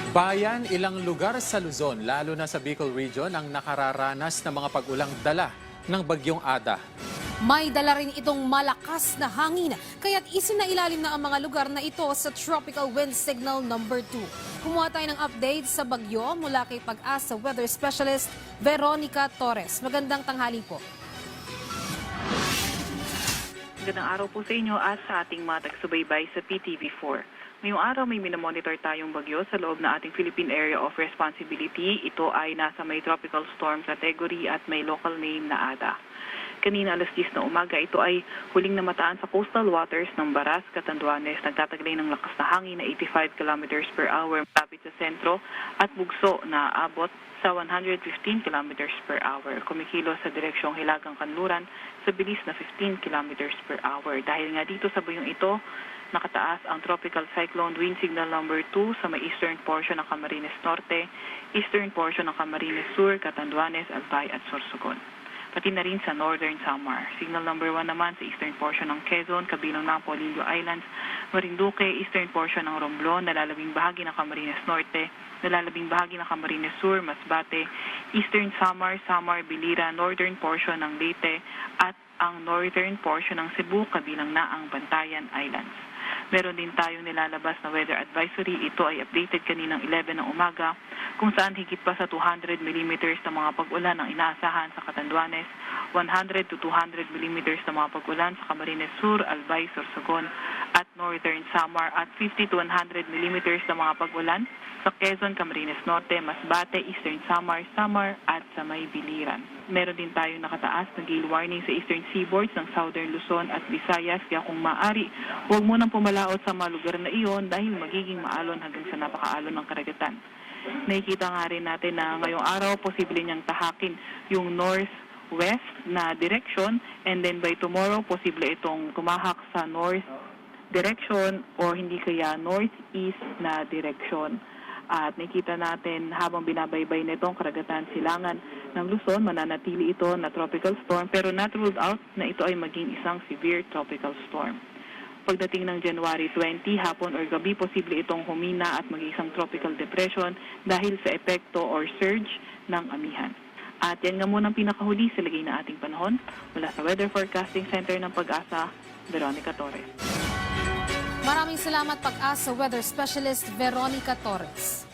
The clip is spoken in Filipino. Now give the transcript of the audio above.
Bayan, ilang lugar sa Luzon, lalo na sa Bicol Region, ang nakararanas ng mga pag-ulang dala ng Bagyong Ada. May dala rin itong malakas na hangin, kaya't isinailalim na ang mga lugar na ito sa Tropical Wind Signal number 2. Kumuha tayo ng update sa bagyo mula kay Pag-asa Weather Specialist Veronica Torres. Magandang tanghali po. Magandang araw po sa inyo at sa ating mga taga-subaybay sa PTV4. Ngayong araw may minomonitor tayong bagyo sa loob na ating Philippine Area of Responsibility. Ito ay nasa may tropical storm category at may local name na Ada. Kanina alas 10 na umaga, ito ay huling namataan sa coastal waters ng Baras, Catanduanes. Nagtataglay ng lakas na hangin na 85 kilometers per hour malapit sa sentro at bugso na abot sa 115 kilometers per hour. Kumikilos sa direksyong Hilagang Kanluran sa bilis na 15 kilometers per hour. Dahil nga dito sa bayong ito, nakataas ang Tropical Cyclone Wind Signal number 2 sa may eastern portion ng Camarines Norte, eastern portion ng Camarines Sur, Catanduanes, Albay at Sorsogon. Pati na rin sa Northern Samar. Signal number 1 naman sa eastern portion ng Quezon, kabilang ng Polillo Islands, Marinduque, eastern portion ng Romblon, nalalabing bahagi ng Camarines Norte, nalalabing bahagi ng Camarines Sur, Masbate, eastern Samar, Bilira, northern portion ng Leyte, at ang northern portion ng Cebu, kabilang na ang Bantayan Islands. Meron din tayong nilalabas na weather advisory. Ito ay updated kaninang 11 ng umaga kung saan higit pa sa 200 millimeters na mga pag-ulan ang inaasahan sa Catanduanes, 100 to 200 millimeters na mga pag-ulan sa Camarines Sur, Albay, Sorsogon at Northern Samar at 50 to 100 millimeters na mga pag-ulan sa Quezon, Camarines Norte, Masbate, Eastern Samar at sa may Biliran. Meron din tayong nakataas na gale warning sa eastern seaboards ng Southern Luzon at Visayas, kaya kung maaari, huwag mo nang pumalaot sa mga lugar na iyon dahil magiging maalon hanggang sa napakaalon ng karagatan. Nakikita nga rin natin na ngayong araw, posible niyang tahakin yung northwest na direction, and then by tomorrow, posible itong tumahak sa north direction or hindi kaya northeast na direction. At nakita natin habang binabaybay nitong karagatan silangan ng Luzon, mananatili ito na tropical storm pero not ruled out na ito ay maging isang severe tropical storm. Pagdating ng January 20, hapon or gabi, posible itong humina at maging isang tropical depression dahil sa epekto or surge ng amihan. At yan nga muna ang pinakahuli sa lagay na ating panahon. Mula sa Weather Forecasting Center ng Pag-asa, Veronica Torres. Maraming salamat Pag-asa Weather Specialist Veronica Torres.